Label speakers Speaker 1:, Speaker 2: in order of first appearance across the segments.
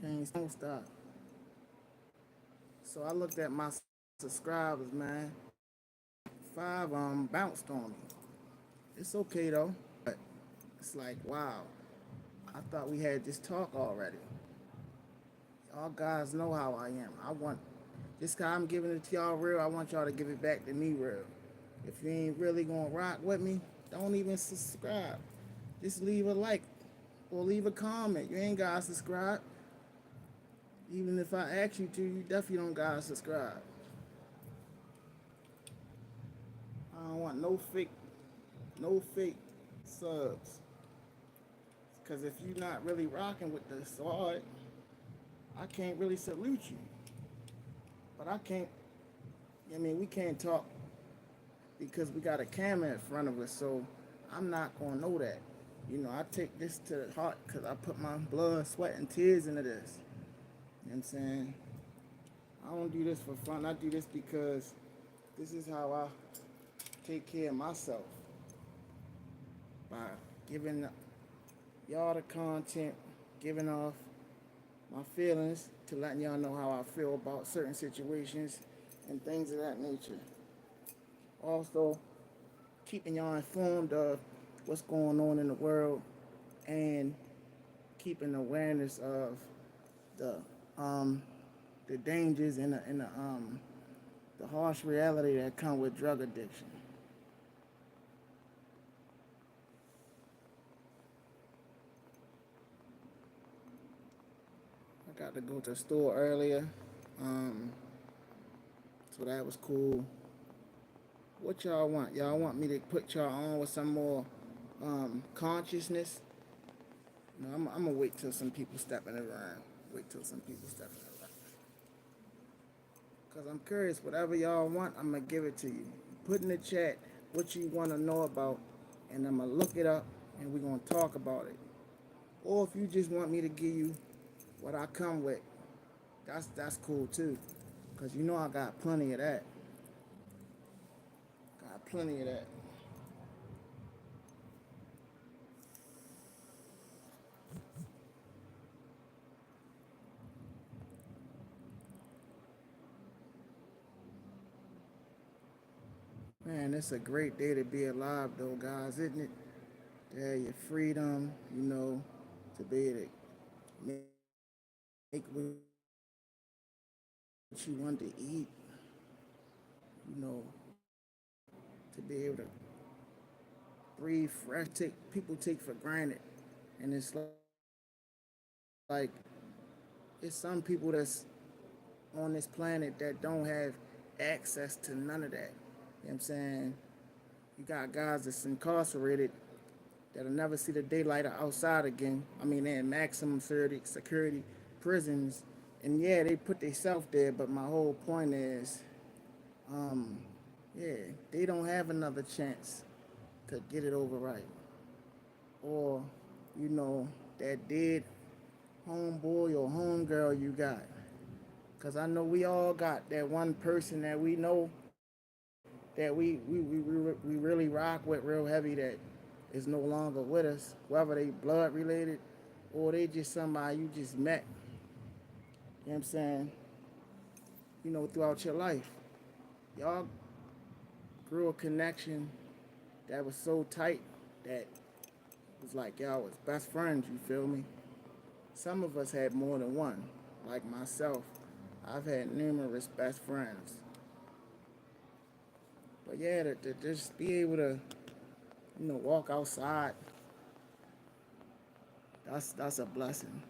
Speaker 1: Can't stop. So I looked at my subscribers, man. Five bounced on me. It's okay though. But it's like, wow. I thought we had this talk already. Y'all guys know how I am. I want this guy I'm giving it to y'all real. I want y'all to give it back to me real. If you ain't really gonna rock with me, don't even subscribe. Just leave a like or leave a comment. You ain't gotta subscribe. Even if I ask you to, you definitely don't gotta subscribe. I don't want no fake subs. Cause if you're not really rocking with the sword, I can't really salute you. But I can't. I mean, we can't talk because we got a camera in front of us. So I'm not gonna know that. I take this to the heart because I put my blood, sweat, and tears into this. You know what I'm saying? I don't do this for fun. I do this because this is how I take care of myself by giving y'all the content, giving off my feelings to letting y'all know how I feel about certain situations and things of that nature. Also, keeping y'all informed of what's going on in the world and keeping awareness of the um, the dangers and the harsh reality that come with drug addiction. I got to go to the store earlier, um, so that was cool. What y'all want? Y'all want me to put y'all on with some more consciousness? No, I'm gonna wait till some people stepping around. Wait till some people stepping around. Cause I'm curious. Whatever y'all want, I'm gonna give it to you. Put in the chat what you want to know about, and I'm gonna look it up, and we're gonna talk about it. Or if you just want me to give you what I come with, that's cool too. Cause I got plenty of that. Got plenty of that. Man, it's a great day to be alive, though, guys, isn't it? To have your freedom, to be able to make what you want to eat, you know, to be able to breathe fresh. People take for granted, and it's like it's some people that's on this planet that don't have access to none of that. You know what I'm saying? You got guys that's incarcerated that'll never see the daylight outside again. I mean, they're in maximum security prisons, and yeah, they put themselves there. But my whole point is, yeah, they don't have another chance to get it over right, or that dead homeboy or homegirl you got. Cause I know we all got that one person that we know that we really rock with real heavy that is no longer with us, whether they blood related or they just somebody you just met, you know what I'm saying, throughout your life. Y'all grew a connection that was so tight that it was like y'all was best friends, you feel me? Some of us had more than one, like myself. I've had numerous best friends. But yeah, to just be able to, walk outside, that's a blessing.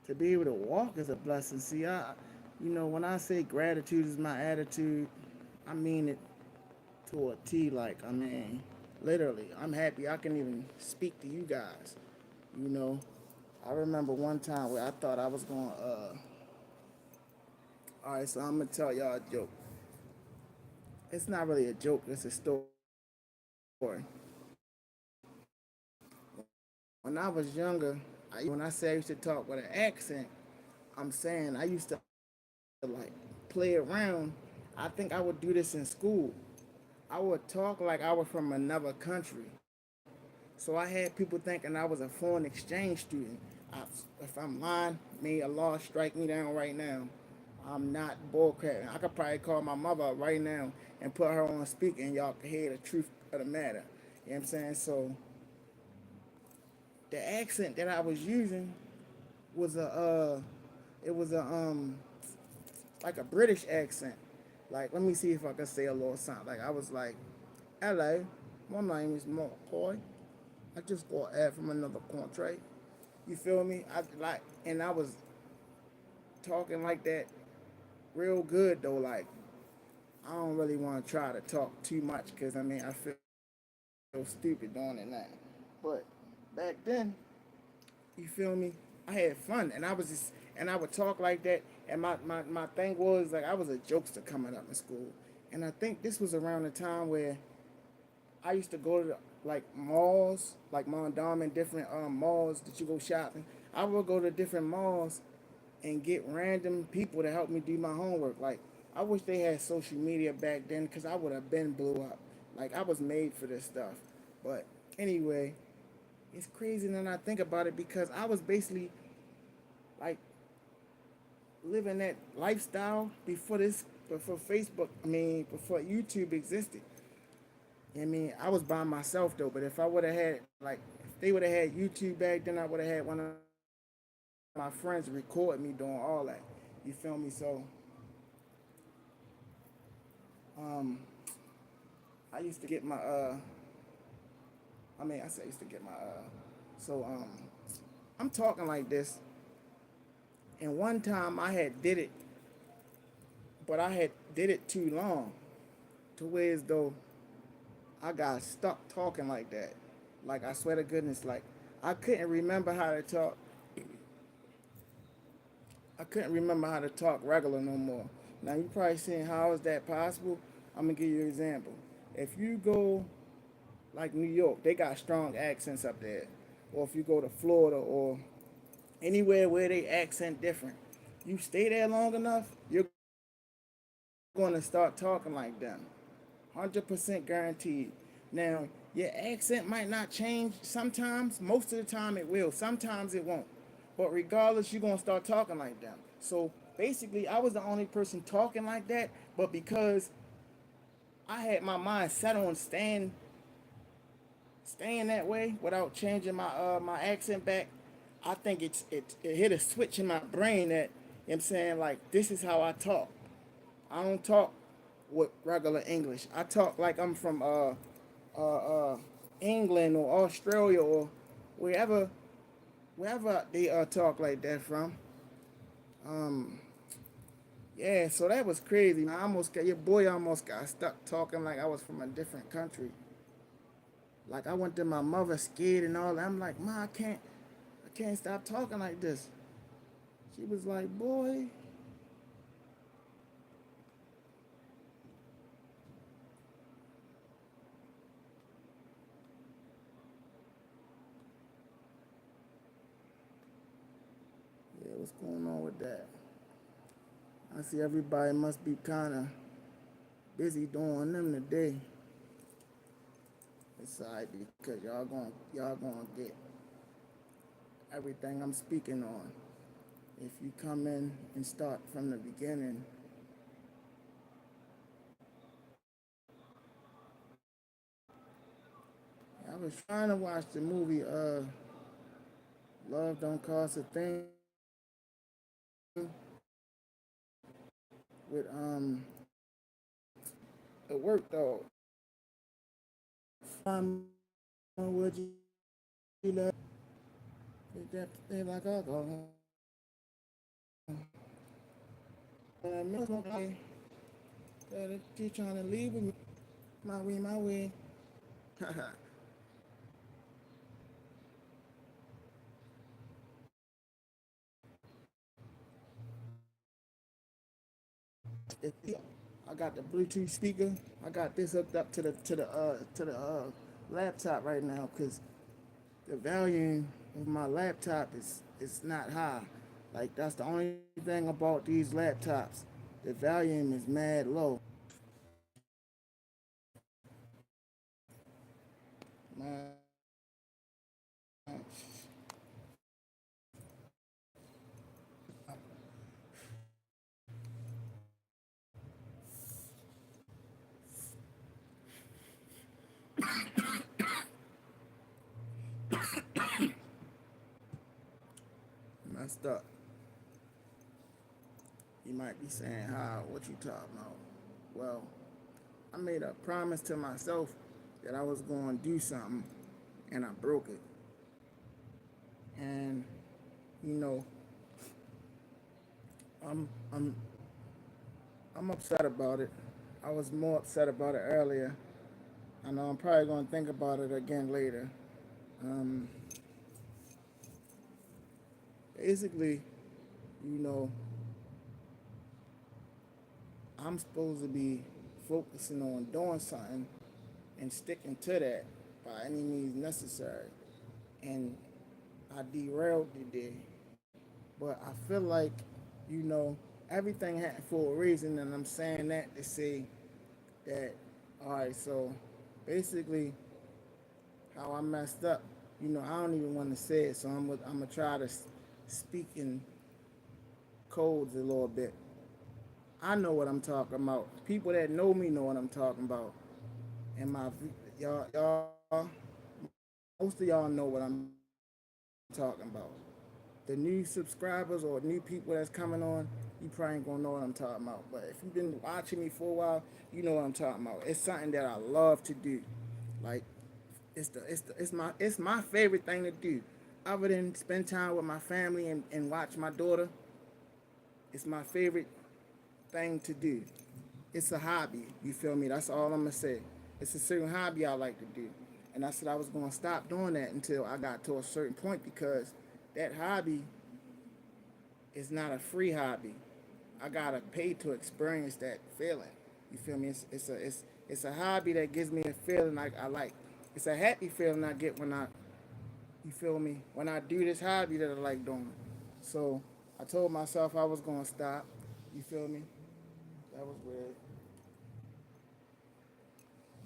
Speaker 1: To be able to walk is a blessing. See, when I say gratitude is my attitude, I mean it to a T. Like, I mean, literally, I'm happy I can even speak to you guys. You know, I remember one time where I thought I was going. All right, so I'm gonna tell y'all a joke. It's not really a joke. It's a story. When I was younger, when I say I used to talk with an accent, I'm saying I used to like play around. I think I would do this in school. I would talk like I was from another country. So I had people thinking I was a foreign exchange student. I, if I'm lying, may Allah strike me down right now. I'm not bullcrapping. I could probably call my mother up right now and put her on speaker and y'all can hear the truth of the matter. You know what I'm saying? So the accent that I was using was it was like a British accent. Like, let me see if I can say a little something. Like, I was like, hello, my name is McCoy. I just got ad from another country. You feel me? And I was talking like that real good though. Like, I don't really want to try to talk too much because I mean I feel stupid doing it now. But back then, you feel me? I had fun and I was just and I would talk like that. And my thing was like I was a jokester coming up in school. And I think this was around the time where I used to go to like malls, like Mondam and different malls that you go shopping. I would go to different malls and get random people to help me do my homework. Like I wish they had social media back then because I would have been blew up. Like I was made for this stuff. But anyway, it's crazy when I think about it because I was basically like living that lifestyle before Facebook. I mean, before YouTube existed. I mean, I was by myself though, but if I would have had like if they would have had YouTube back then, I would have had one of my friends record me doing all that. You feel me? So, um, I used to get my I said I used to get my so I'm talking like this, and one time I had did it, but I had did it too long, to where as though I got stuck talking like that. Like I swear to goodness, like I couldn't remember how to talk I couldn't remember how to talk regular no more. Now you probably saying how is that possible? I'm gonna give you an example. If you go like New York, they got strong accents up there. Or if you go to Florida or anywhere where they accent different, you stay there long enough, you're gonna start talking like them. 100% guaranteed. Now, your accent might not change sometimes. Most of the time it will. Sometimes it won't. But regardless, you're going to start talking like them. So basically, I was the only person talking like that. But because I had my mind set on staying that way without changing my accent back, I think it hit a switch in my brain that, you know what I'm saying, like, this is how I talk. I don't talk with regular English. I talk like I'm from uh, England or Australia or wherever wherever they talk like that from. Um, yeah, so that was crazy. I almost got your boy almost got stuck talking like I was from a different country. Like I went to my mother scared and all that. I'm like, Ma, I can't stop talking like this. She was like, boy, yeah, what's going on with that? I see everybody must be kind of busy doing them today. It's alright because y'all gonna get everything I'm speaking on. If you come in and start from the beginning, I was trying to watch the movie Love Don't Cost a Thing with it worked though. Would you love that thing like alcohol? That you trying to leave with me? My way. I got the Bluetooth speaker. I got this hooked up to the laptop right now because the volume of my laptop is not high. Like that's the only thing about these laptops. The volume is mad low. Man, messed up. You might be saying, how, what you talking about? Well, I made a promise to myself that I was going to do something, and I broke it. And, you know, I'm, I'm, I'm upset about it. I was more upset about it earlier. I know I'm probably going to think about it again later. Um, Basically, you know, I'm supposed to be focusing on doing something and sticking to that by any means necessary. And I derailed today. But I feel like, you know, everything happened for a reason, and I'm saying that to say that, all right, so basically, how I messed up, you know, I don't even want to say it, so I'm going to try to speak in codes a little bit. I know what I'm talking about. People that know me know what I'm talking about. And y'all, most of y'all know what I'm talking about. The new subscribers or new people that's coming on, you probably ain't gonna know what I'm talking about. But if you've been watching me for a while, you know what I'm talking about. It's something that I love to do. Like it's my favorite thing to do. Other than spend time with my family and watch my daughter, it's my favorite thing to do. It's a hobby. You feel me? That's all I'm gonna say. It's a certain hobby I like to do. And I said I was gonna stop doing that until I got to a certain point because that hobby is not a free hobby. I gotta pay to experience that feeling. You feel me? It's a hobby that gives me a feeling I like. It's a happy feeling I get when I, you feel me, when I do this hobby that I like doing. So I told myself I was gonna stop. You feel me? That was weird.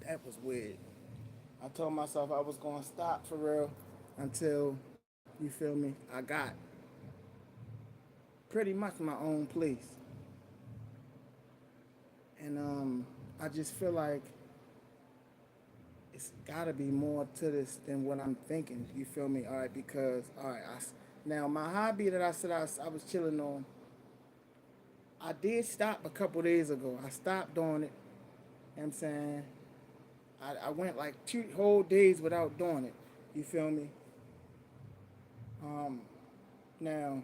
Speaker 1: That was weird. I told myself I was gonna stop for real until, you feel me, I got pretty much my own place. And I just feel like it's gotta be more to this than what I'm thinking. You feel me? All right, because all right, now my hobby that I said I was chilling on, I did stop a couple days ago. I stopped doing it. You know what I'm saying? I went like 2 whole days without doing it. You feel me? Um, Now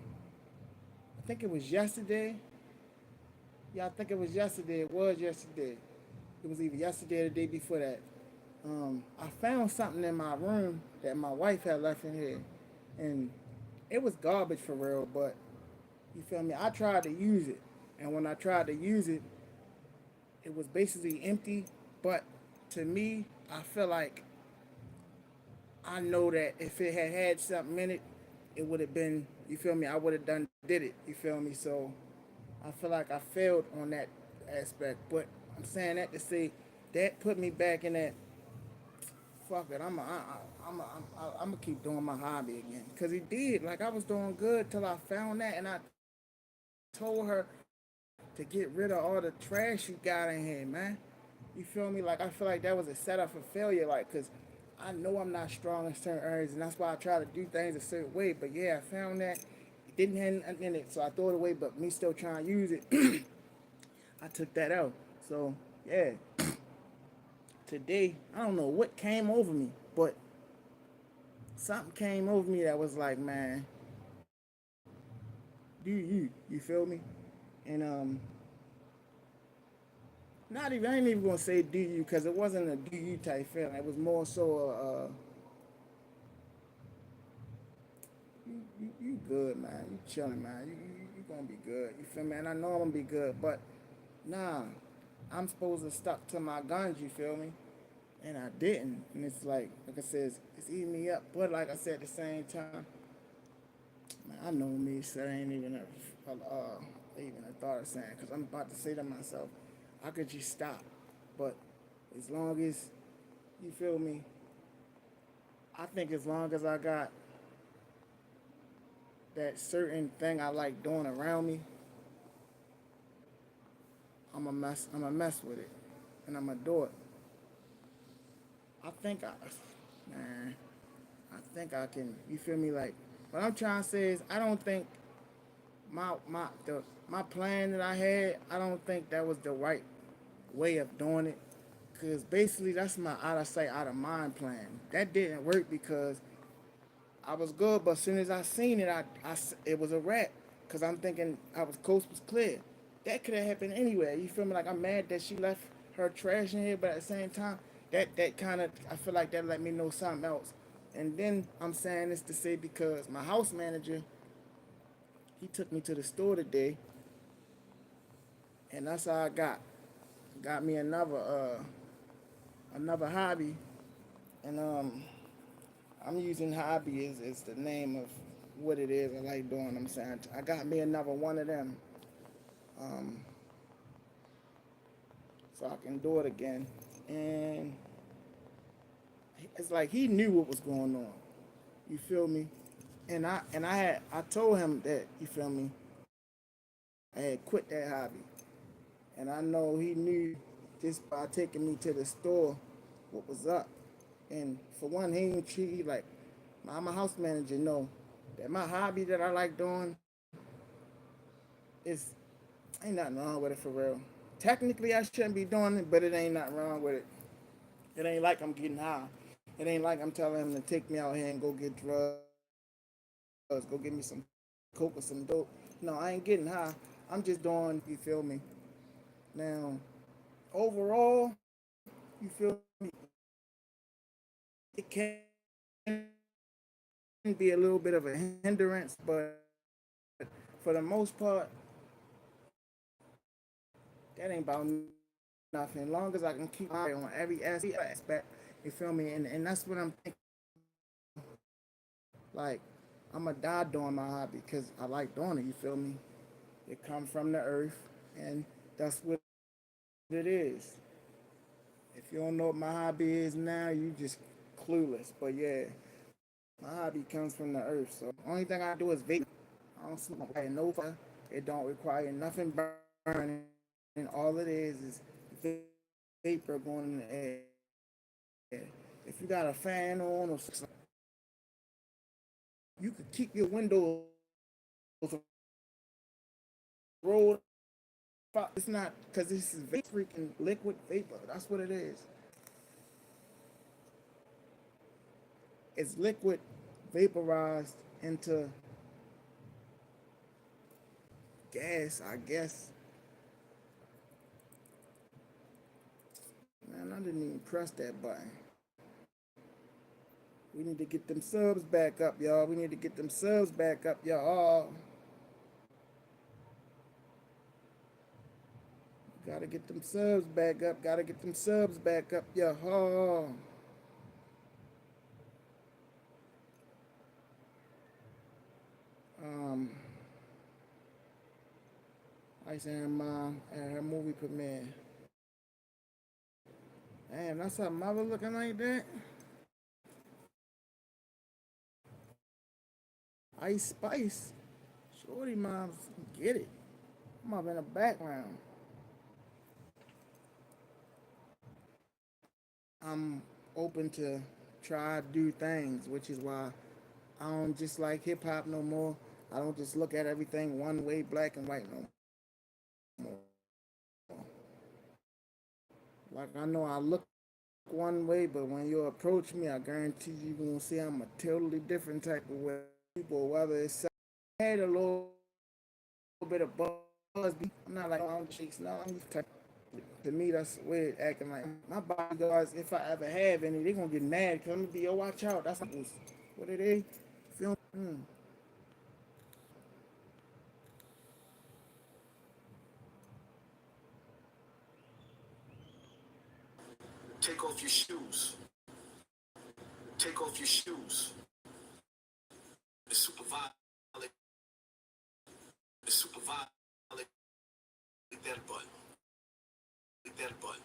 Speaker 1: I think it was yesterday. Yeah, I think it was yesterday. It was yesterday. It was either yesterday or the day before that. I found something in my room that my wife had left in here, and it was garbage for real. But you feel me? I tried to use it, and when I tried to use it, it was basically empty. But to me, I feel like I know that if it had had something in it, it would have been. You feel me? I would have did it. You feel me? So I feel like I failed on that aspect. But I'm saying that to say that put me back in that. Fuck it, I'm gonna keep doing my hobby again. Cause he did, like I was doing good till I found that, and I told her to get rid of all the trash you got in here, man. You feel me? Like I feel like that was a setup for failure, like, cause I know I'm not strong in certain areas, and that's why I try to do things a certain way. But yeah, I found that it didn't have nothing in it, so I threw it away. But me still trying to use it, I took that out. So yeah, today I don't know what came over me, but something came over me that was like, man, do you feel me? And not even I ain't even gonna say do you because it wasn't a do you type feeling. It was more so you good, man. You chilling, man. You gonna be good. You feel me? And I know I'm gonna be good, but nah, I'm supposed to stuck to my guns. You feel me? And I didn't. And it's like I said, it's eating me up. But like I said, at the same time, man, I know me, so I ain't even a thought of saying, because I'm about to say to myself, I could just stop. But as long as, you feel me, I think as long as I got that certain thing I like doing around me, I'm a mess with it, and I'm gonna do it. I think man, I think I can. You feel me? Like what I'm trying to say is, I don't think my plan that I had, I don't think that was the right way of doing it. Cause basically that's my out of sight, out of mind plan. That didn't work because I was good, but as soon as I seen it, it was a wrap. Cause I'm thinking I was coast was clear. That could have happened anywhere. You feel me? Like I'm mad that she left her trash in here, but at the same time, that kind of I feel like that let me know something else. And then I'm saying this to say because my house manager, he took me to the store today, and that's how I got me another hobby, and I'm using hobby as the name of what it is I like doing. I'm saying I got me another one of them, um, so I can do it again. And it's like he knew what was going on. You feel me? And I told him that you feel me. I had quit that hobby, and I know he knew just by taking me to the store what was up. And for one, he ain't treat like I'm a house manager. Know that my hobby that I like doing is ain't nothing wrong with it for real. Technically, I shouldn't be doing it, but it ain't nothing wrong with it. It ain't like I'm getting high. It ain't like I'm telling him to take me out here and go get drugs, go get me some coke or some dope. No, I ain't getting high. I'm just doing, you feel me? Now, overall, you feel me? It can be a little bit of a hindrance, but for the most part, that ain't about nothing. As long as I can keep my eye on every aspect, you feel me? And that's what I'm thinking. Like, I'm going to die doing my hobby because I like doing it, you feel me? It comes from the earth, and that's what it is. If you don't know what my hobby is now, you just clueless. But yeah, my hobby comes from the earth. So only thing I do is vape. I don't smoke no fire. It don't require nothing burning. And all it is vapor going in the air. If you got a fan on or something, you could keep your windows rolled up. It's not because this is freaking liquid vapor. That's what it is. It's liquid vaporized into gas, I guess. Man, I didn't even press that button. We need to get them subs back up, y'all. We need to get them subs back up, y'all. Gotta get them subs back up. Gotta get them subs back up, y'all. Um, I said mom at her movie premiere. Damn, that's her mother looking like that. Ice Spice. Shorty moms get it. I'm up in the background. I'm open to try do things, which is why I don't just like hip hop no more. I don't just look at everything one way, black and white no more. Like I know I look one way, but when you approach me, I guarantee you gonna see I'm a totally different type of way. People, whether it's had a little bit of buzz, I'm not like oh, I'm cheeks. No, I'm just type. To me, that's weird acting like my bodyguards. If I ever have any, they gonna get mad because I'm gonna be yo, watch out. That's what it is. Feel
Speaker 2: Take off your shoes. Take off your shoes. It's super violent. It's super violent. Like that button. Like that button.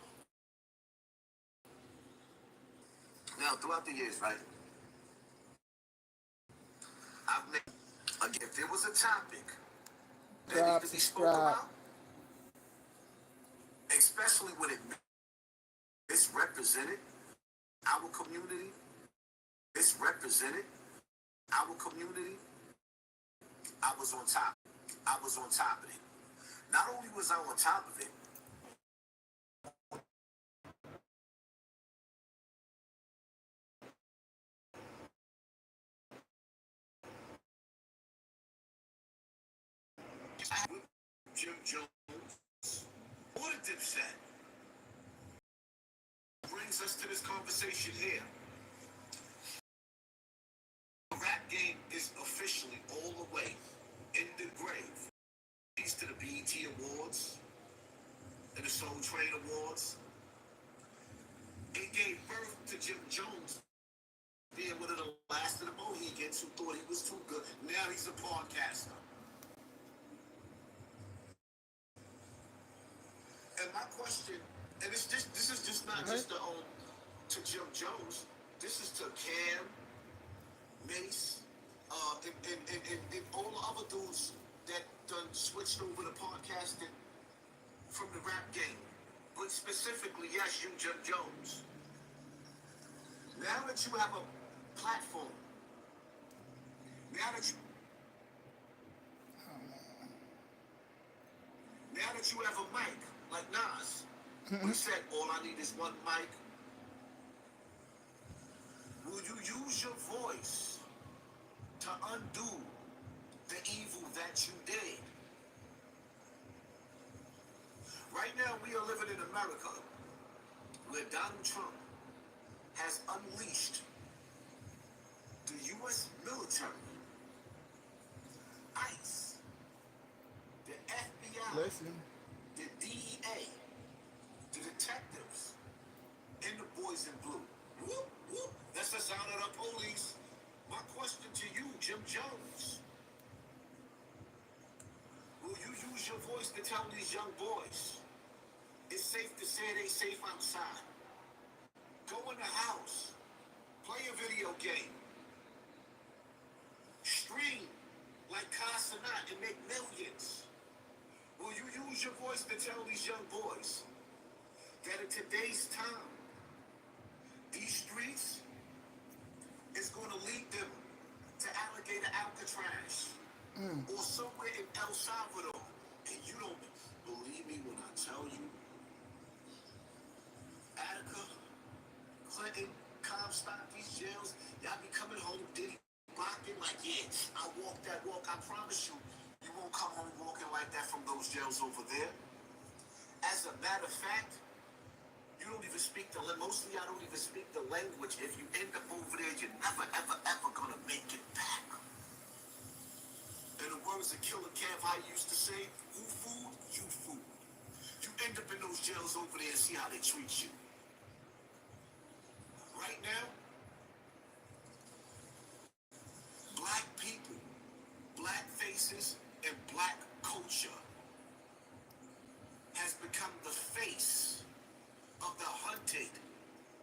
Speaker 2: Now, throughout the years, right? I've made again. If there was a topic that needed to be spoke
Speaker 1: subscribe.
Speaker 2: about, especially when it misrepresented our community, misrepresented our community, I was on top. I was on top of it. Not only was I on top of it, with Jim Jones, what a dipset, brings us to this conversation here. The rap game is officially all the way in the grave. Thanks to the BET Awards and the Soul Train Awards, it gave birth to Jim Jones being one of the last of the Mohegans who thought he was too good. Now he's a podcaster. And my question, and this is just not just to Jim Jones. This is to Cam, Mace, and all the other dudes that done switched over to podcasting from the rap game. But specifically, yes, you, Jim Jones. Now that you have a platform, now that you have a mic, like Nas, we said all I need is one mic. Will you use your voice to undo the evil that you did? Right now, we are living in America where Donald Trump has unleashed the U.S. military, ICE, the FBI, the DEA, the detectives, and the boys in blue. Whoop, whoop. That's the sound of the police. My question to you, Jim Jones. Will you use your voice to tell these young boys it's safe to say they safe outside? Go in the house, play a video game, stream like Casanat and make millions. Will you use your voice to tell these young boys that in today's time, these streets is going to lead them to Alligator Alcatraz or somewhere in El Salvador? And you don't believe me when I tell you, Attica, Clinton, Comstock, these jails, y'all be coming home, Diddy blocking like, yeah, I walk that walk. I promise you, you won't come home walking like that from those jails over there. As a matter of fact, you don't even speak the language. Mostly I don't even speak the language. If you end up over there, you're never, ever, ever gonna make it back. In the words of Killer Kev, I used to say, who food, you food. You end up in those jails over there and see how they treat you. Right now, black people, black faces, and black culture has become the face of the hunted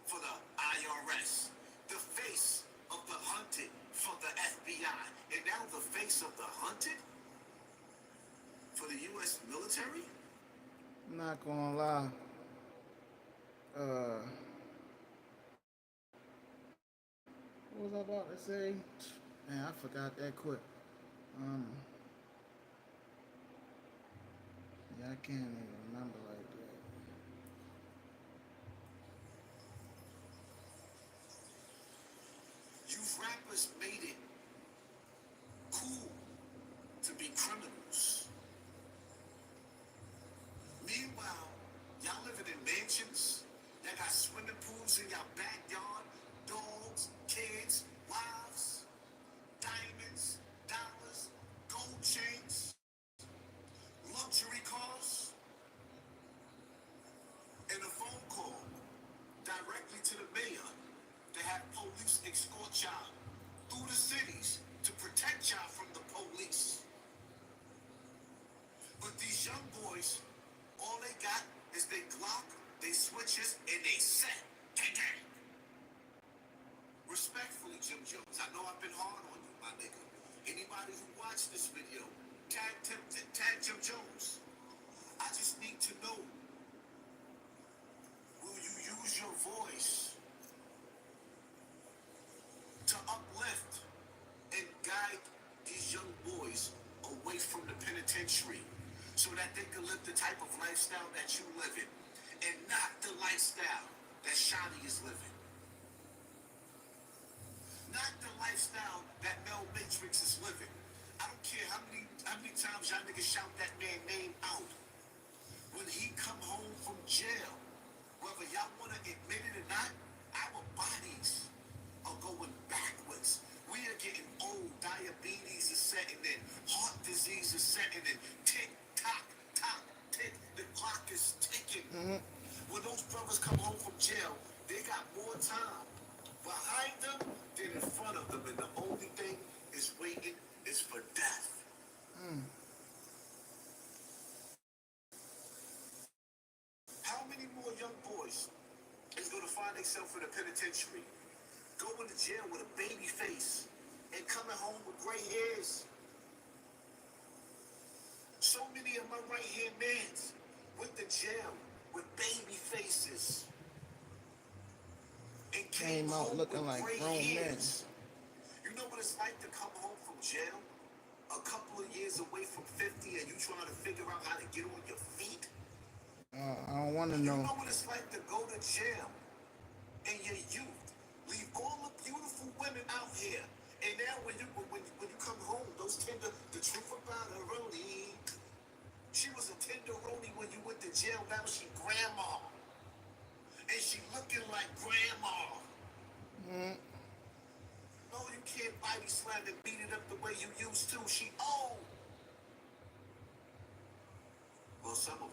Speaker 2: for the IRS, the face of the hunted for the FBI, and now the face of the hunted for the U.S. military?
Speaker 1: I'm not gonna lie. What was I about to say? Man, I forgot that quick. Yeah, I can't even remember like that.
Speaker 2: You rappers made it cool to be criminals. Meanwhile, y'all living in mansions that got swimming pools in y'all backyard, dogs, kids, wives, diamonds, dollars, gold chains, luxury cars, and a phone call directly to the mayor to have police escort y'all through the cities to protect y'all from the police. But these young boys, all they got is they Glock, they switches, and they set. Gang, gang. Respectfully, Jim Jones, I know I've been hard on you, my nigga. Anybody who watched this video, tag Jim Jones. I just need to know, will you use your voice to uplift and guide these young boys away from the penitentiary? penitentiary so that they can live the type of lifestyle that you live in and not the lifestyle that Shani is living. Not the lifestyle that Mel Matrix is living. I don't care how many times y'all niggas shout that man name out. When he come home from jail, whether y'all want to admit it or not, our bodies are going backwards. We are getting old. Diabetes is setting in. Heart disease is setting in. Tick, tock, tock, tick. The clock is ticking. When those brothers come home from jail, they got more time behind them than in front of them. And the only thing is waiting is for death. How many more young boys is going to find themselves in a penitentiary, going to jail with a baby face, and coming home with gray hairs? So many of my right-hand mans went to jail with baby faces and came
Speaker 1: out
Speaker 2: home
Speaker 1: looking
Speaker 2: with
Speaker 1: like
Speaker 2: gray
Speaker 1: grown men.
Speaker 2: hairs. You know what it's like to come home from jail a couple of years away from 50 and you trying to figure out how to get on your feet?
Speaker 1: I don't want to
Speaker 2: You
Speaker 1: know.
Speaker 2: know what it's like to go to jail in your youth, leave all the beautiful women out here, and now when you come home, those tender, the truth about her, Roni, she was a tenderoni when you went to jail. Now she grandma, and she looking like grandma. No, you can't body slam and beat it up the way you used to. She old. Well, some of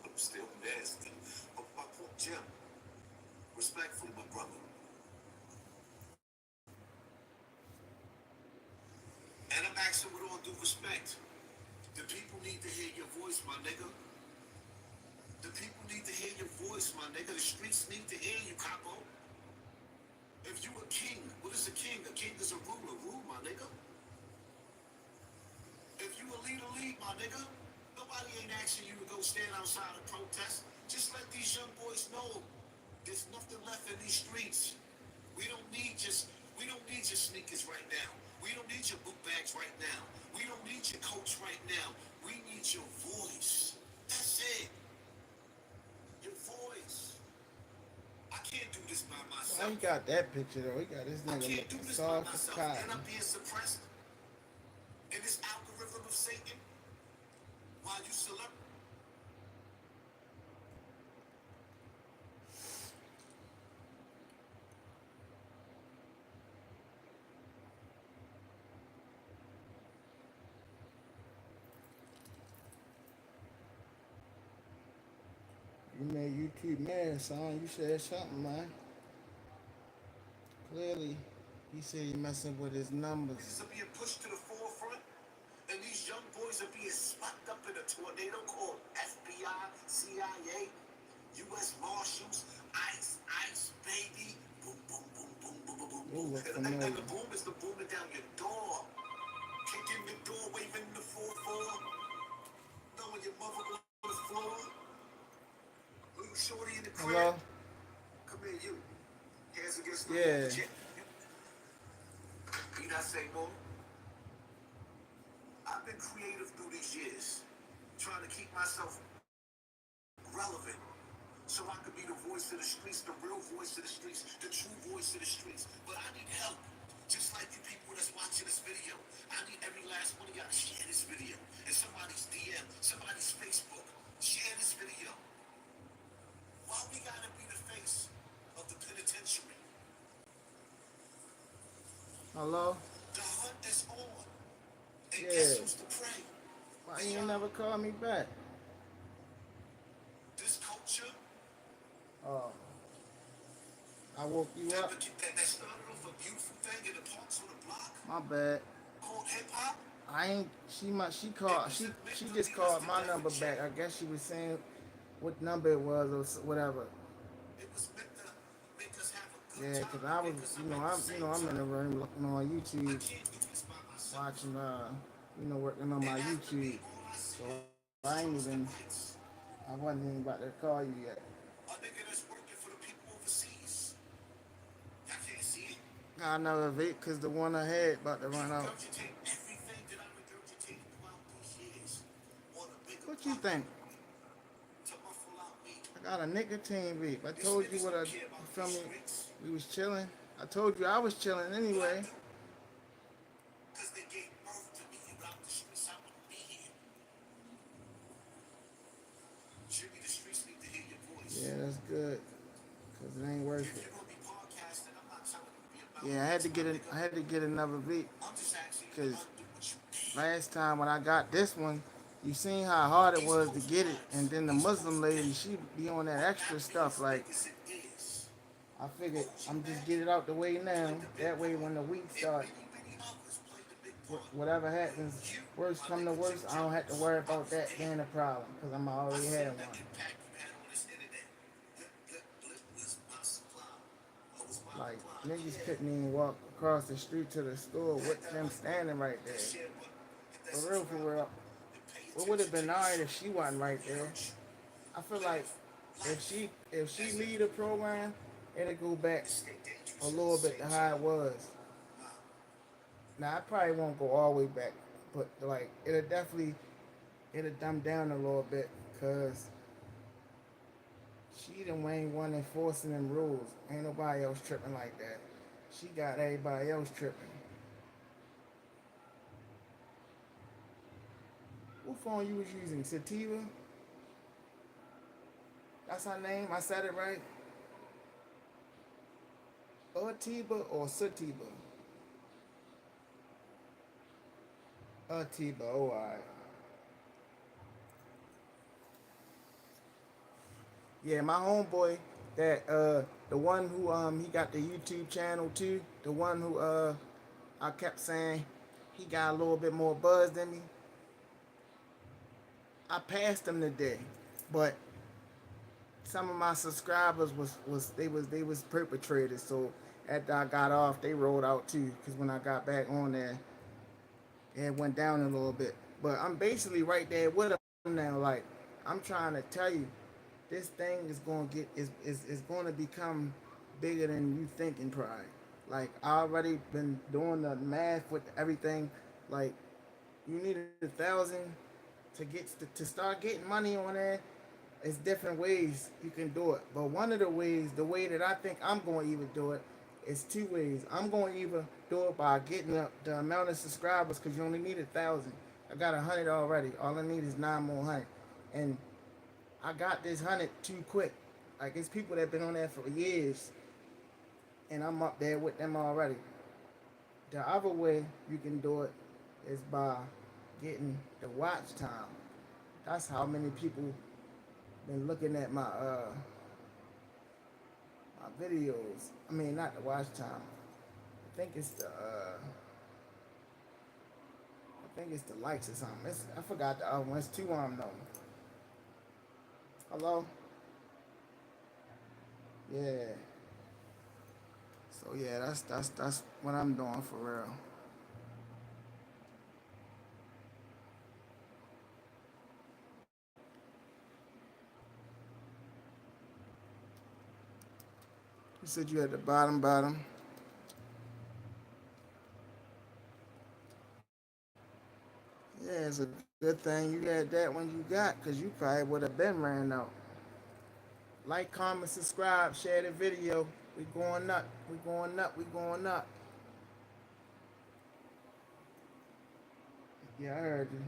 Speaker 2: them still nasty. But my point, Jim, respectfully, my brother. And I'm asking with all due respect. The people need to hear your voice, my nigga. The people need to hear your voice, my nigga. The streets need to hear you, capo. If you a king, what is a king? A king is a ruler. Rule, my nigga. If you a leader, lead, my nigga. Nobody ain't asking you to go stand outside and protest. Just let these young boys know there's nothing left in these streets. We don't need your sneakers right now. We don't need your boot bags right now. We don't need your coats right now. We need your voice. That's it. Your voice. I can't do this by
Speaker 1: Why
Speaker 2: myself.
Speaker 1: he got that picture though? He got this
Speaker 2: I
Speaker 1: nigga
Speaker 2: can't do
Speaker 1: looking
Speaker 2: this by
Speaker 1: soft as
Speaker 2: myself.
Speaker 1: cotton.
Speaker 2: And I'm being suppressed in this algorithm of Satan while you select.
Speaker 1: You made YouTube mad, son. You said something, man. Clearly, he said he messing with his numbers.
Speaker 2: These are being pushed to the forefront, and these young boys are being swept up in a tornado called FBI, CIA, U.S. Marshals, ICE, baby. Boom, boom, boom, boom, boom, boom, boom, boom.
Speaker 1: Ooh, look
Speaker 2: And
Speaker 1: familiar.
Speaker 2: the boom is the booming down your door, kicking the door, waving the 4-4, throwing your mother on the floor. Little shorty in the crib.
Speaker 1: Hello?
Speaker 2: Come here, you. Hands against the
Speaker 1: Yeah.
Speaker 2: wall. Need I say more? I've been creative through these years, trying to keep myself relevant so I could be the voice of the streets, the real voice of the streets, the true voice of the streets. But I need help. Just like you people that's watching this video. I need every last one of y'all to share this video. In somebody's DM, somebody's Facebook. Share this video. Why we gotta be the face of the penitentiary?
Speaker 1: Hello?
Speaker 2: The hunt is on. And
Speaker 1: Yeah.
Speaker 2: guess who's the prey?
Speaker 1: Why you ain't never called me back?
Speaker 2: This culture
Speaker 1: Oh. I woke you up.
Speaker 2: that started off a beautiful thing in the parks on the block
Speaker 1: My bad.
Speaker 2: called hip hop.
Speaker 1: I ain't. She just called my number back. I guess she was saying what number it was or whatever.
Speaker 2: It was meant to make us have a good
Speaker 1: Yeah,
Speaker 2: time.
Speaker 1: 'cause I was, I'm in the room looking on YouTube,
Speaker 2: I can't do this by myself.
Speaker 1: watching, working on my
Speaker 2: And after me,
Speaker 1: YouTube.
Speaker 2: all I see
Speaker 1: So I ain't
Speaker 2: is the
Speaker 1: even,
Speaker 2: lights.
Speaker 1: I wasn't even about to call you yet.
Speaker 2: A nigga that's working for the people overseas. Y'all can't see it.
Speaker 1: I know of it, 'cause the one I had about to run out.
Speaker 2: Regurgitate everything that I regurgitated throughout
Speaker 1: What you think? I got a nicotine vape. I told you what I, you feel me? We was chilling. I told you I was chilling anyway.
Speaker 2: Because they gave birth to me around the streets. I wouldn't be here. Jimmy, the streets need to hear your voice.
Speaker 1: Yeah, that's good. Cause it ain't worth
Speaker 2: If
Speaker 1: it.
Speaker 2: you're gonna be podcasting, I'm not telling you to be about
Speaker 1: Yeah, I had to get another vape.
Speaker 2: I'm just asking you to
Speaker 1: Cause
Speaker 2: undo what you did.
Speaker 1: last time when I got this one, you seen how hard it was to get it, and then the Muslim lady, she be on that extra stuff. Like,
Speaker 2: As it is.
Speaker 1: I figured I'm just get it out the way now. That way, when the week start,
Speaker 2: Many others played the big part.
Speaker 1: whatever happens, worst come to worst, I don't have to worry about that being a problem, cause I'm already had one.
Speaker 2: Impact you had on this internet. Blip was my supply. What was my
Speaker 1: Like,
Speaker 2: supply?
Speaker 1: niggas couldn't even walk across the street to the store with them standing right there.
Speaker 2: Share what? If that's
Speaker 1: For real, for real. It would have been alright if she wasn't right there. I feel like if she lead the program, it'll go back a little bit to how it was. Now I probably won't go all the way back, but like it'll dumb down a little bit, cause she the main one enforcing them rules. Ain't nobody else tripping like that. She got everybody else tripping. What phone you was using? Sativa? That's her name? I said it right? Atiba or Sativa? Atiba, oh alright. Yeah, my homeboy, that the one who he got the YouTube channel too, the one who I kept saying he got a little bit more buzz than me. I passed him today, but some of my subscribers they was perpetrators. So after I got off, they rolled out too. Cause when I got back on there, it went down a little bit. But I'm basically right there with them now. Like, I'm trying to tell you, this thing is gonna get is gonna become bigger than you thinking. Pride. Like, I already been doing the math with everything. Like, you need 1,000 to start getting money on there. It's different ways you can do it, but one of the ways, the way that I think I'm going to even do it, is two ways. I'm going to either do it by getting up the amount of subscribers, because you only need 1,000. I got 100 already. All I need is 9 more hundred, and I got this 100 too quick. Like, it's people that been on there for years, and I'm up there with them already. The other way you can do it is by getting the watch time. That's how many people been looking at my videos. I mean, not the watch time. I think it's the likes or something. I forgot the other one. It's two on though. Hello? Yeah. So yeah, that's what I'm doing for real. You said you at the bottom. Yeah, it's a good thing you had that when you got, because you probably would have been ran out. Like, comment, subscribe, share the video. We going up. We going up. We going up. Yeah, I heard you.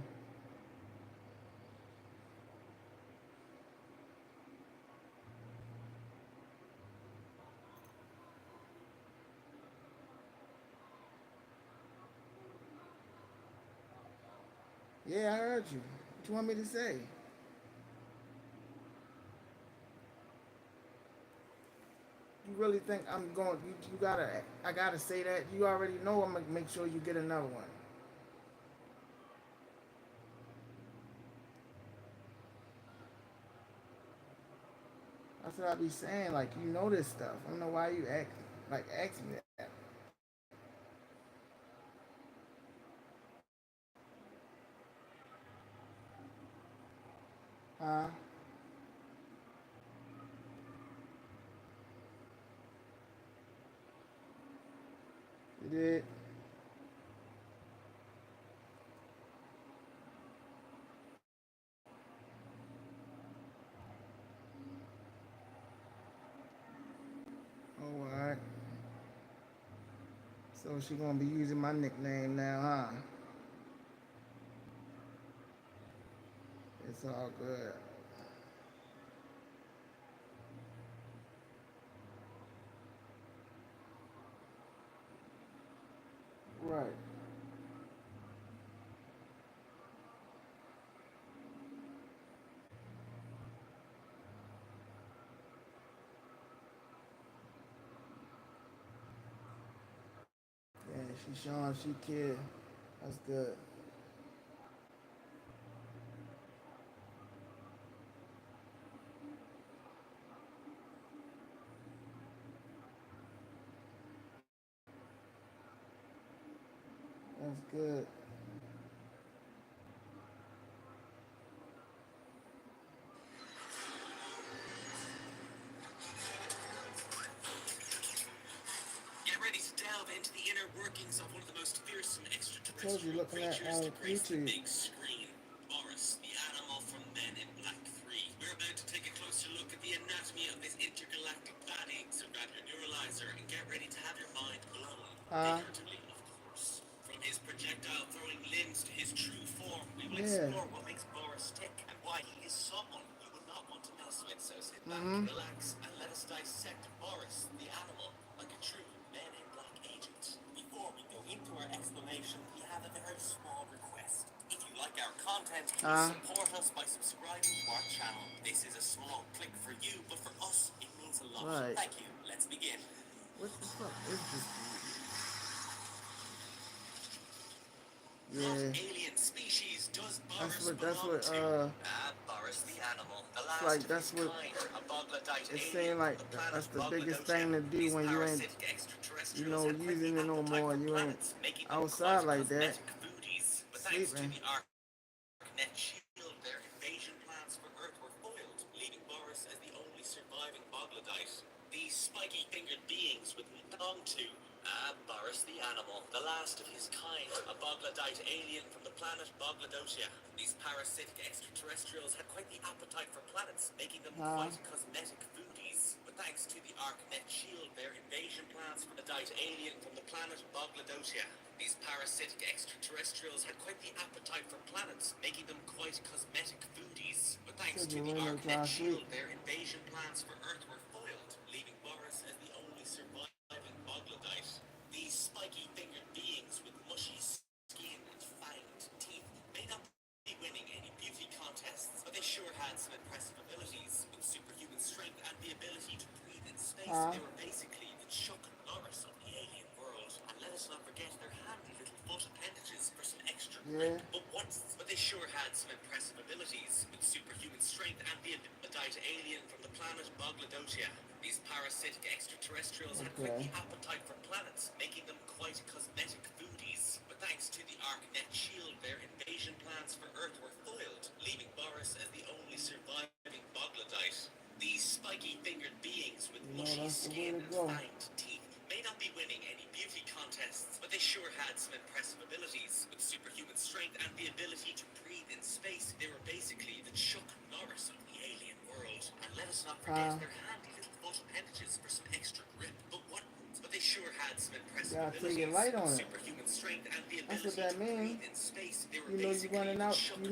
Speaker 1: Yeah, I heard you. What you want me to say? You really think I'm going? You gotta. I gotta say that. You already know I'm gonna make sure you get another one. That's what I be saying. Like, you know this stuff. I don't know why you ask me that. Huh? You did. So she gonna be using my nickname now, huh? It's all good. Right. Yeah, she showing she care. That's good. That's good.
Speaker 2: Get ready to delve into the inner workings of one of the most fearsome
Speaker 1: I told you,
Speaker 2: extraterrestrial
Speaker 1: looking at
Speaker 2: creatures to grace the
Speaker 1: YouTube.
Speaker 2: big screen. Boris, the animal from Men in Black 3. We're about to take a closer look at the anatomy of this intergalactic baddie, so grab your neuralizer and get ready to have your mind blown.
Speaker 1: Huh?
Speaker 2: Figuratively, of course. From his projectile-throwing limbs to his true form, we will
Speaker 1: Yeah.
Speaker 2: explore what makes Boris tick and why he is someone you would not want to mess with. So sit back,
Speaker 1: Mm-hmm.
Speaker 2: relax, and let us dissect Boris, the animal, like a true Men in Black agent. Before we go into our explanation, we have a very small request. If you like our content, please support us by subscribing to our channel. This is a small click for you, but for us, it means a lot.
Speaker 1: Right.
Speaker 2: Thank you. Let's begin.
Speaker 1: What the fuck is this dude?
Speaker 2: What
Speaker 1: Yeah.
Speaker 2: alien species does
Speaker 1: That's
Speaker 2: Boris
Speaker 1: what
Speaker 2: belong to? Boris the animal, the
Speaker 1: it's
Speaker 2: last
Speaker 1: like
Speaker 2: of
Speaker 1: that's
Speaker 2: his
Speaker 1: what
Speaker 2: kind, a Bogladite
Speaker 1: it
Speaker 2: alien
Speaker 1: seemed like
Speaker 2: from the planet
Speaker 1: that's the biggest
Speaker 2: Bogladosia.
Speaker 1: thing to do
Speaker 2: These
Speaker 1: when you ain't
Speaker 2: parasitic extraterrestrials have quite
Speaker 1: using
Speaker 2: the
Speaker 1: it no
Speaker 2: appetite
Speaker 1: more.
Speaker 2: for
Speaker 1: You ain't
Speaker 2: planets, making them
Speaker 1: outside
Speaker 2: quite
Speaker 1: like that,
Speaker 2: cosmetic foodies. But thanks to
Speaker 1: sleeping.
Speaker 2: the net shield, their invasion plans for Earth were foiled, leaving Boris as the only surviving Bogladite. These spiky-fingered beings would belong to Boris the animal, the last of his kind, a Bogladite alien from the planet Bogladosia. These parasitic extraterrestrials had quite the appetite for planets, making them quite cosmetic foodies. But thanks to the net shield, their invasion plans for the Dite alien from the planet Bogladosia. These parasitic extraterrestrials had quite the appetite for planets, making them quite cosmetic foodies. But thanks to the net shield, their invasion plans for Earth were foiled, leaving Boris as the only surviving Bogladite. These spiky-fingered beings with mushy skin and fanged teeth may not be winning any beauty contests, but they sure had some impressive abilities. With superhuman strength and the ability to breathe in space, they were basically the Chuck Norris of the alien world. And let us not forget their handy little foot appendages for some extra grip. But they sure had some impressive abilities. With superhuman strength and the Dite alien from the planet Bogladosia. These parasitic extraterrestrials had quite the appetite for planets, making them quite cosmetic foodies. But thanks to the net shield, their invasion plans for Earth were foiled, leaving Boris as the only surviving Bogladite. These spiky-fingered beings with mushy skin and fanged teeth may not be winning any beauty contests, but they sure had some impressive abilities. With superhuman strength and the ability to breathe in space, they were basically the Chuck Norris of the alien world. And let us not forget their handy little foot appendages for some extra grip. But they sure had some impressive abilities. With superhuman strength and the ability to breathe in space, they were basically the Chuck Norris of the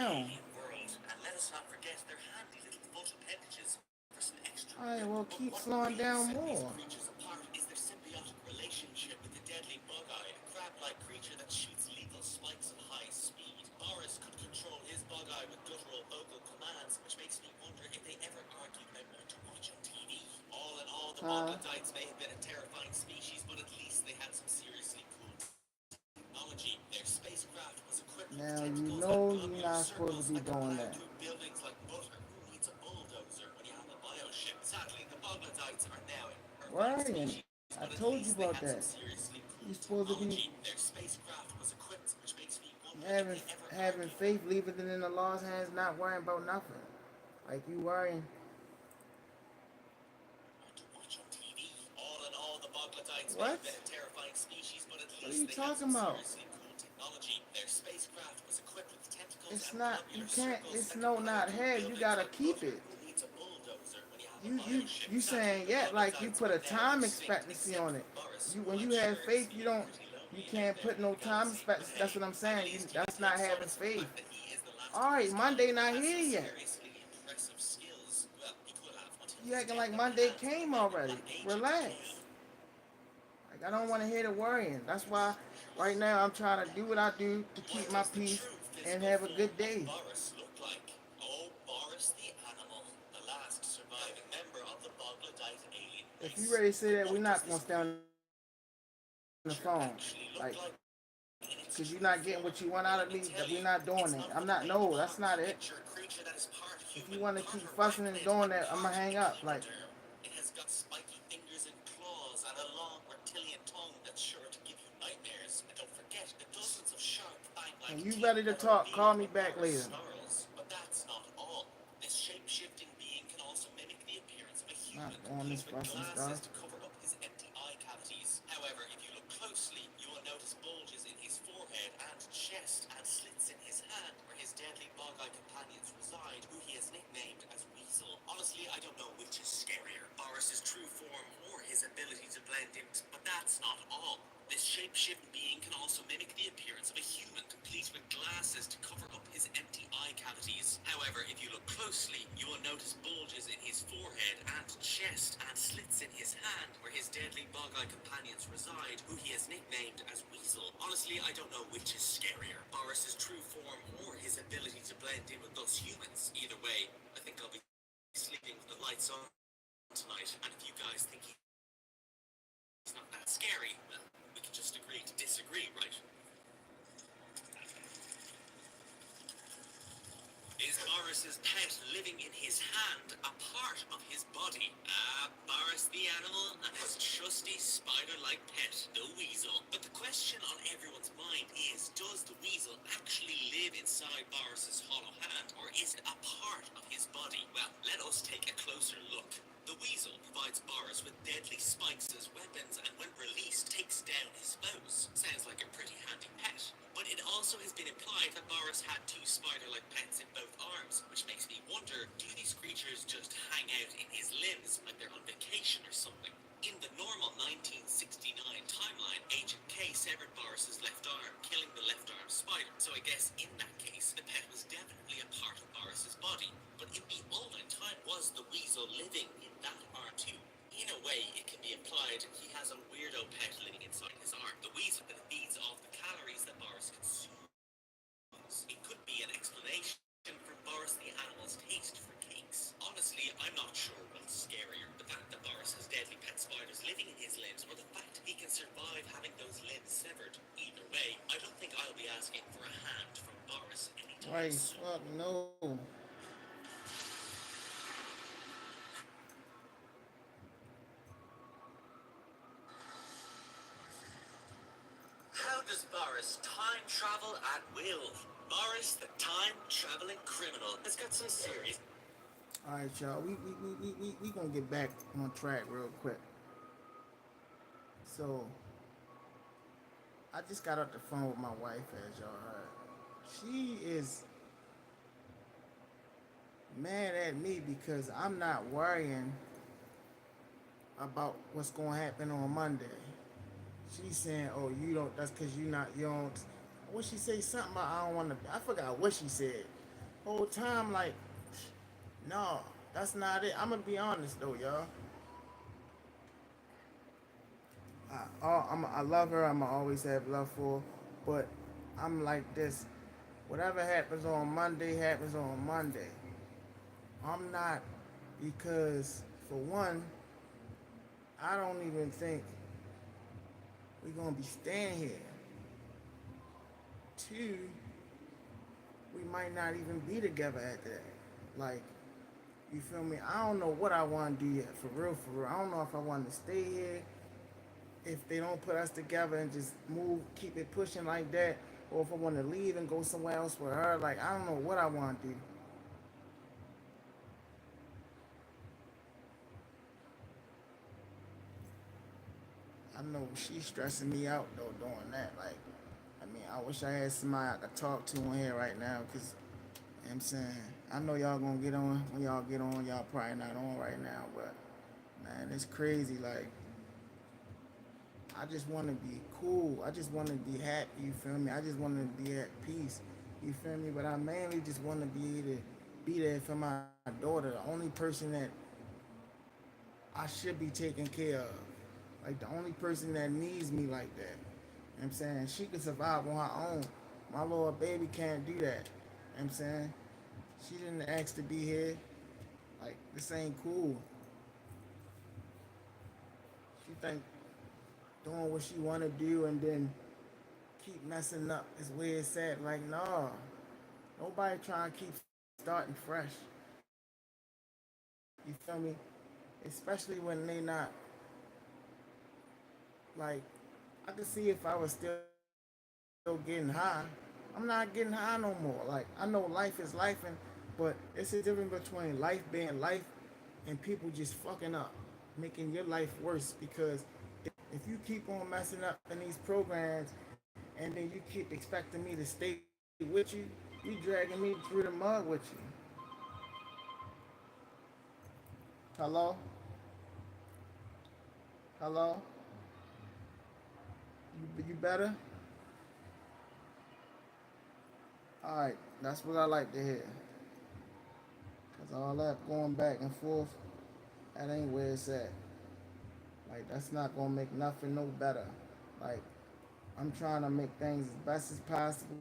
Speaker 2: alien world. And let us not forget their handy little foot appendages for some extra grip.
Speaker 1: Alright, well, keep
Speaker 2: What
Speaker 1: slowing
Speaker 2: really
Speaker 1: down
Speaker 2: set these
Speaker 1: more.
Speaker 2: creatures apart is their symbiotic relationship with the deadly bug-eye, a crab-like creature that shoots lethal spikes at high speed. Boris could control his bug-eye with guttural vocal commands, which makes me wonder if they ever argued about what to watch on TV. All in all, the Bogladites may have been a terrifying species, but at least they had some seriously cool technology. Their spacecraft was equipped with
Speaker 1: Now you
Speaker 2: tentacles and
Speaker 1: know you're
Speaker 2: globular
Speaker 1: not supposed
Speaker 2: circles
Speaker 1: to be
Speaker 2: that could
Speaker 1: doing
Speaker 2: plow
Speaker 1: that.
Speaker 2: through buildings like butter. Who needs a bulldozer when you have a bioship? Sadly, the Bogladites are now an Earth-like
Speaker 1: Right?
Speaker 2: species,
Speaker 1: I
Speaker 2: but at
Speaker 1: told you
Speaker 2: least they
Speaker 1: about
Speaker 2: had
Speaker 1: that.
Speaker 2: some seriously cool
Speaker 1: You're supposed to be
Speaker 2: technology. Their spacecraft was equipped, which makes me wonder if they ever
Speaker 1: having
Speaker 2: argued
Speaker 1: faith, leaving it in the Lord's hands, not worrying about nothing. Like you worrying.
Speaker 2: to watch on TV. All in all, the Bogladites may
Speaker 1: What?
Speaker 2: have been a terrifying species, but at
Speaker 1: What are
Speaker 2: least
Speaker 1: you
Speaker 2: they had
Speaker 1: talking
Speaker 2: some
Speaker 1: about?
Speaker 2: seriously cool technology. Their spacecraft was equipped with tentacles
Speaker 1: It's
Speaker 2: and
Speaker 1: not. You
Speaker 2: globular
Speaker 1: can't.
Speaker 2: circles
Speaker 1: It's
Speaker 2: that
Speaker 1: no,
Speaker 2: could plow
Speaker 1: not
Speaker 2: through
Speaker 1: head. You
Speaker 2: buildings
Speaker 1: gotta
Speaker 2: like
Speaker 1: keep
Speaker 2: butter.
Speaker 1: it.
Speaker 2: Who needs a bulldozer when you have a
Speaker 1: You
Speaker 2: bioship?
Speaker 1: you
Speaker 2: Sadly,
Speaker 1: saying
Speaker 2: the
Speaker 1: yeah like you
Speaker 2: Bogladites
Speaker 1: put
Speaker 2: are
Speaker 1: a
Speaker 2: now
Speaker 1: time
Speaker 2: extinct,
Speaker 1: expectancy
Speaker 2: except
Speaker 1: on
Speaker 2: for
Speaker 1: it.
Speaker 2: Boris,
Speaker 1: you when you have faith, you can't put no time. That's what I'm saying. That's not having faith. All right, Monday not here yet. You acting like Monday came already. Relax. Like I don't want to hear the worrying. That's why right now I'm trying to do what I do to keep my peace and have a good day.
Speaker 2: Boris looked like? Oh, Boris the animal, the last surviving member of the Boglodyte alien
Speaker 1: If
Speaker 2: race.
Speaker 1: you ready to say that, we're
Speaker 2: What
Speaker 1: not
Speaker 2: does
Speaker 1: gonna
Speaker 2: this
Speaker 1: stay on the phone.
Speaker 2: actually look
Speaker 1: Like,
Speaker 2: like in its
Speaker 1: cause you're
Speaker 2: true
Speaker 1: not getting
Speaker 2: form?
Speaker 1: what you want
Speaker 2: Well,
Speaker 1: out
Speaker 2: let
Speaker 1: of
Speaker 2: me
Speaker 1: me.
Speaker 2: tell
Speaker 1: That we're
Speaker 2: you,
Speaker 1: not doing
Speaker 2: it's
Speaker 1: it.
Speaker 2: not
Speaker 1: I'm
Speaker 2: what the
Speaker 1: not.
Speaker 2: movie
Speaker 1: No, that's
Speaker 2: wants.
Speaker 1: not it.
Speaker 2: Picture a creature that is part
Speaker 1: If
Speaker 2: human,
Speaker 1: you want to
Speaker 2: part
Speaker 1: keep fussing and
Speaker 2: arachnid,
Speaker 1: doing
Speaker 2: and
Speaker 1: that, I'm gonna
Speaker 2: part
Speaker 1: hang up. Like,
Speaker 2: echinoderm. It has got spiky fingers and claws and a long reptilian tongue that's sure to give you nightmares. And don't forget the dozens of sharp fang-like
Speaker 1: when you
Speaker 2: teeth
Speaker 1: ready to
Speaker 2: that
Speaker 1: talk,
Speaker 2: reveal
Speaker 1: call me
Speaker 2: when
Speaker 1: back later.
Speaker 2: Boris snarls. But that's not all. This shape-shifting being can also mimic the appearance of a
Speaker 1: Not
Speaker 2: human,
Speaker 1: doing this
Speaker 2: complete with
Speaker 1: fussing
Speaker 2: glasses
Speaker 1: stuff.
Speaker 2: to cover up his empty eye cavities. However, if you look closely, you will notice bulges in his forehead and chest and slits in his hand where his deadly bog-eye companions reside, who he has nicknamed as Weasel. Honestly, I don't know which is scarier, Boris's true form or his ability to blend in. But that's not all. This shape-shifting being can also mimic the appearance of a human, complete with glasses to cover up his empty eye cavities. However, if you look closely, you will notice bulges in his forehead and chest and slits in his hand where his deadly bog-eye companions reside, who he has nicknamed as Weasel. Honestly, I don't know which is scarier, Boris's true form or his ability to blend in with us humans. Either way, I think I'll be sleeping with the lights on tonight, and if you guys think he's not that scary, well, we can just agree to disagree, right? Is Boris's pet living in his hand a part of his body? Boris the animal and his trusty spider-like pet, the weasel. But the question on everyone's mind is, does the weasel actually live inside Boris's hollow hand, or is it a part of his body? Well, let us take a closer look. The weasel provides Boris with deadly spikes as weapons, and when released, takes down his foes. Sounds like a pretty handy pet. But it also has been implied that Boris had two spider-like pets in both arms, which makes me wonder, do these creatures just hang out in his limbs like they're on vacation or something? In the normal 1969 timeline, Agent K severed Boris's left arm, killing the left arm spider. So I guess in that case, the pet was definitely a part of Boris's body. But in the olden time, was the weasel living in that arm too? In a way, it can be implied he has a weirdo pet living inside his arm. The weasel that feeds off the calories that Boris consumes. It could be an explanation for Boris the animal's taste for cakes. Honestly, I'm not sure what's scarier, the fact that Boris has deadly pet spiders living in his limbs, or the fact he can survive having those limbs severed. Either way, I don't think I'll be asking for a hand from Boris anytime
Speaker 1: Right?
Speaker 2: soon.
Speaker 1: Fuck no.
Speaker 2: How does Boris time travel at will? Boris, the time-traveling criminal, has got some serious...
Speaker 1: All right, y'all. We gonna get back on track real quick. So I just got off the phone with my wife, as y'all heard. She is mad at me because I'm not worrying about what's gonna happen on Monday. She's saying, "Oh, you don't. That's because you don't." What she say? Something about I don't want to. I forgot what she said. Whole time, like, no, that's not it. I'm gonna be honest though, y'all. I love her. I'm gonna always have love for her, but I'm like this. Whatever happens on Monday happens on Monday. I'm not because for one, I don't even think we're gonna be staying here. Two, we might not even be together after that. Like, you feel me? I don't know what I want to do yet, for real, for real. I don't know if I want to stay here, if they don't put us together and just move, keep it pushing like that, or if I want to leave and go somewhere else with her. Like, I don't know what I want to do. I know she's stressing me out though doing that. Like, I mean, I wish I had somebody I could talk to on here right now, cause you know what I'm saying, I know y'all gonna get on. When y'all get on, y'all probably not on right now, but man, it's crazy. Like, I just want to be cool. I just want to be happy. You feel me? I just want to be at peace. You feel me? But I mainly just want to be able to be there for my daughter, the only person that I should be taking care of. Like the only person that needs me like that. You know what I'm saying? She can survive on her own. My little baby can't do that. You know what I'm saying? She didn't ask to be here. Like this ain't cool. She think doing what she wanna do and then keep messing up is where it's at. Like no, nobody trying to keep starting fresh. You feel me? Especially when they not like. I could see if I was still getting high. I'm not getting high no more. Like I know life is life, but it's a difference between life being life and people just fucking up, making your life worse because if you keep on messing up in these programs and then you keep expecting me to stay with you dragging me through the mud with you. Hello? Hello? You better? Alright, that's what I like to hear. Cause all that going back and forth, that ain't where it's at. Like that's not gonna make nothing no better. Like I'm trying to make things as best as possible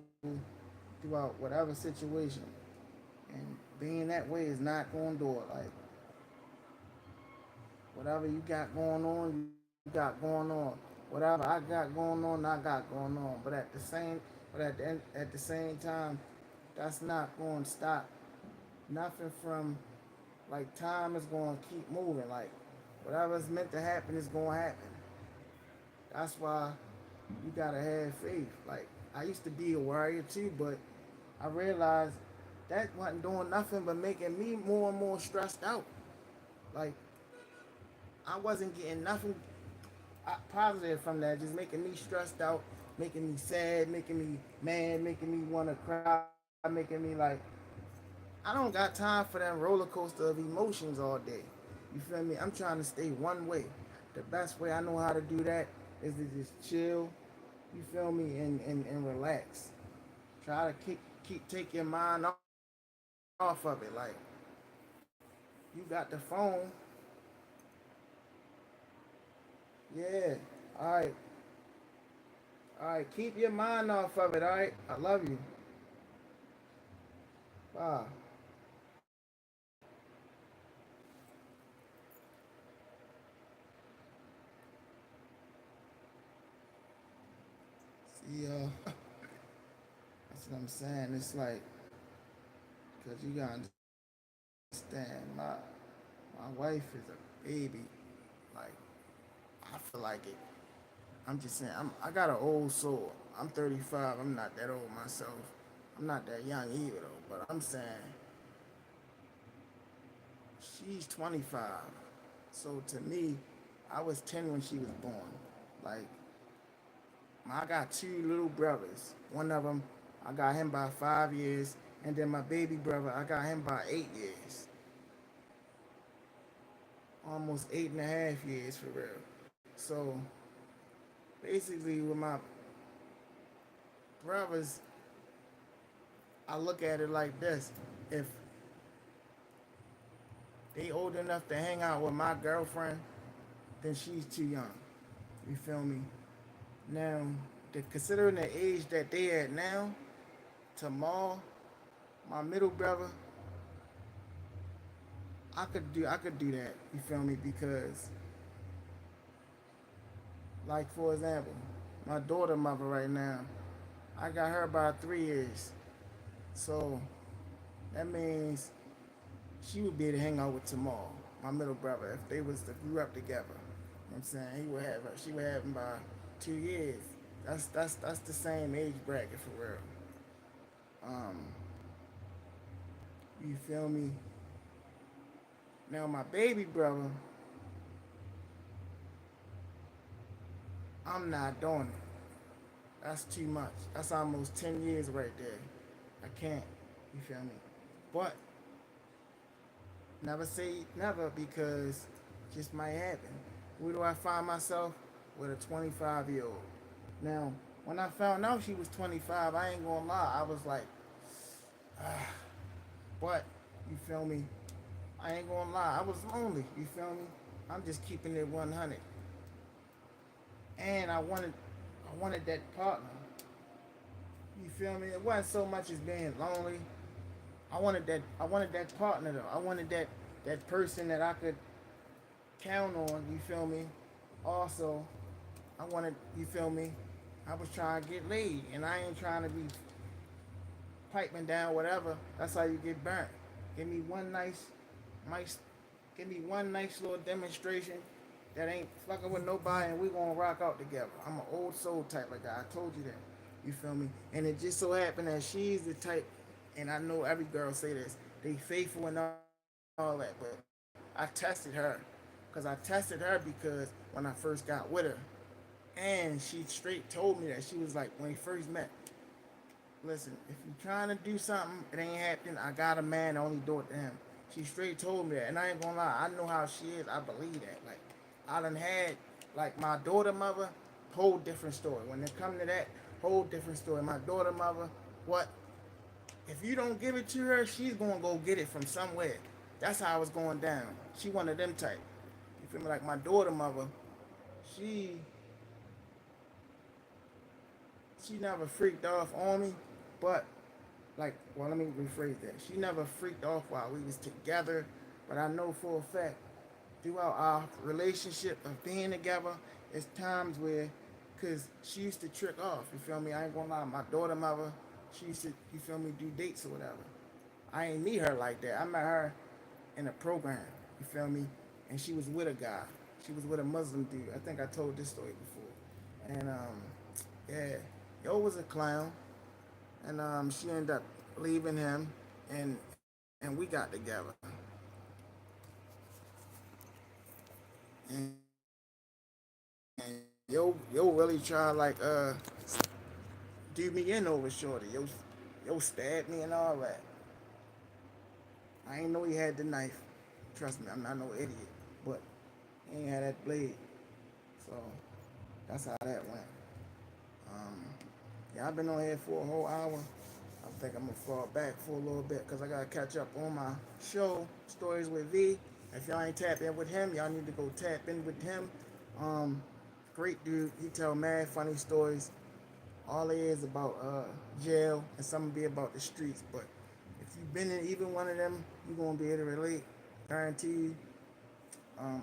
Speaker 1: throughout whatever situation. And being that way is not gonna do it. Like whatever you got going on, you got going on. Whatever I got going on, I got going on. But at the same time, that's not going to stop nothing from like time is going to keep moving. Like whatever's meant to happen is going to happen. That's why you gotta have faith. Like I used to be a warrior too, but I realized that wasn't doing nothing but making me more and more stressed out. Like I wasn't getting nothing positive from that, just making me stressed out, making me sad, making me mad, making me want to cry, making me like, I don't got time for that roller coaster of emotions all day. You feel me? I'm trying to stay one way. The best way I know how to do that is to just chill, you feel me, and relax. Try to take your mind off of it. Like you got the phone, yeah. All right, all right. Keep your mind off of it. All right. I love you. Wow. See, that's what I'm saying. It's like, cause you gotta understand, my wife is a baby. Like, I feel like it. I'm just saying, I got an old soul. I'm 35. I'm not that old myself. I'm not that young either though. But I'm saying, she's 25. So to me, I was 10 when she was born. Like, I got two little brothers. One of them, I got him by 5 years, and then my baby brother, I got him by 8 years, almost 8.5 years for real. So basically, with my brothers, I look at it like this: if they old enough to hang out with my girlfriend, then she's too young. You feel me? Now, considering the age that they at now, Tamal, my middle brother, I could do that. You feel me? Because like for example, my daughter mother right now, I got her about 3 years. So that means she would be able to hang out with Tamal, my middle brother, if they was to grew up together. You know what I'm saying? He would have her, she would have him by 2 years. That's the same age bracket for real. Um, you feel me? Now my baby brother, I'm not doing it. That's too much. That's almost 10 years right there. I can't. You feel me? But never say never because it just might happen. Where do I find myself? with a 25-year-old. Now, when I found out she was 25, I ain't gonna lie, I was like, but you feel me? I ain't gonna lie, I was lonely. You feel me? I'm just keeping it 100, and I wanted that partner. You feel me? It wasn't so much as being lonely. I wanted that partner though. I wanted that person that I could count on. You feel me? Also, I wanted, you feel me? I was trying to get laid, and I ain't trying to be piping down whatever. That's how you get burnt. Give me one nice, give me one nice little demonstration that ain't fucking with nobody, and we gonna rock out together. I'm an old soul type of guy. I told you that. You feel me? And it just so happened that she's the type, and I know every girl say this. They faithful and all that, but I tested her, cause I tested her because when I first got with her, and she straight told me that she was like when we first met. Listen, if you're trying to do something, it ain't happening. I got a man, I only do it to him. She straight told me that, and I ain't gonna lie, I know how she is. I believe that. Like, I done had, like, my daughter mother, whole different story. When it come to that, whole different story. My daughter mother, what? If you don't give it to her, she's gonna go get it from somewhere. That's how it's going down. She one of them type. You feel me? Like my daughter mother, she she never freaked off on me, but like, well, let me rephrase that. She never freaked off while we was together, but I know for a fact throughout our relationship of being together, it's times where, cause she used to trick off. You feel me? I ain't gonna lie. My daughter mother, she used to, you feel me, do dates or whatever. I ain't meet her like that. I met her in a program. You feel me? And she was with a guy. She was with a Muslim dude. I think I told this story before. And yeah, yo was a clown, and she ended up leaving him, and we got together. And yo really try like do me in over shorty. Yo stabbed me and all that. I ain't know he had the knife. Trust me, I'm not no idiot. But he ain't had that blade. So that's how that went. Um, yeah, I've been on here for a whole hour. I think I'm gonna fall back for a little bit because I gotta catch up on my show, Stories with V. If y'all ain't tapped in with him, y'all need to go tap in with him. Um, Great dude. He tell mad funny stories. All it is about jail, and some be about the streets. But if you've been in either one of them, you're gonna be able to relate. Guarantee you.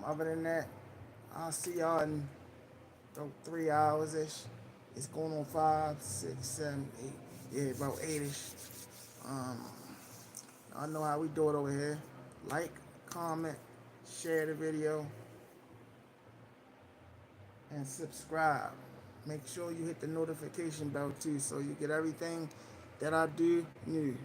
Speaker 1: Other than that, I'll see y'all in about 3 hours ish. It's going on 5, 6, 7, 8. Yeah, about 8ish. Um, I know how we do it over here. Like, comment, share the video, and subscribe. Make sure you hit the notification bell too so you get everything that I do new.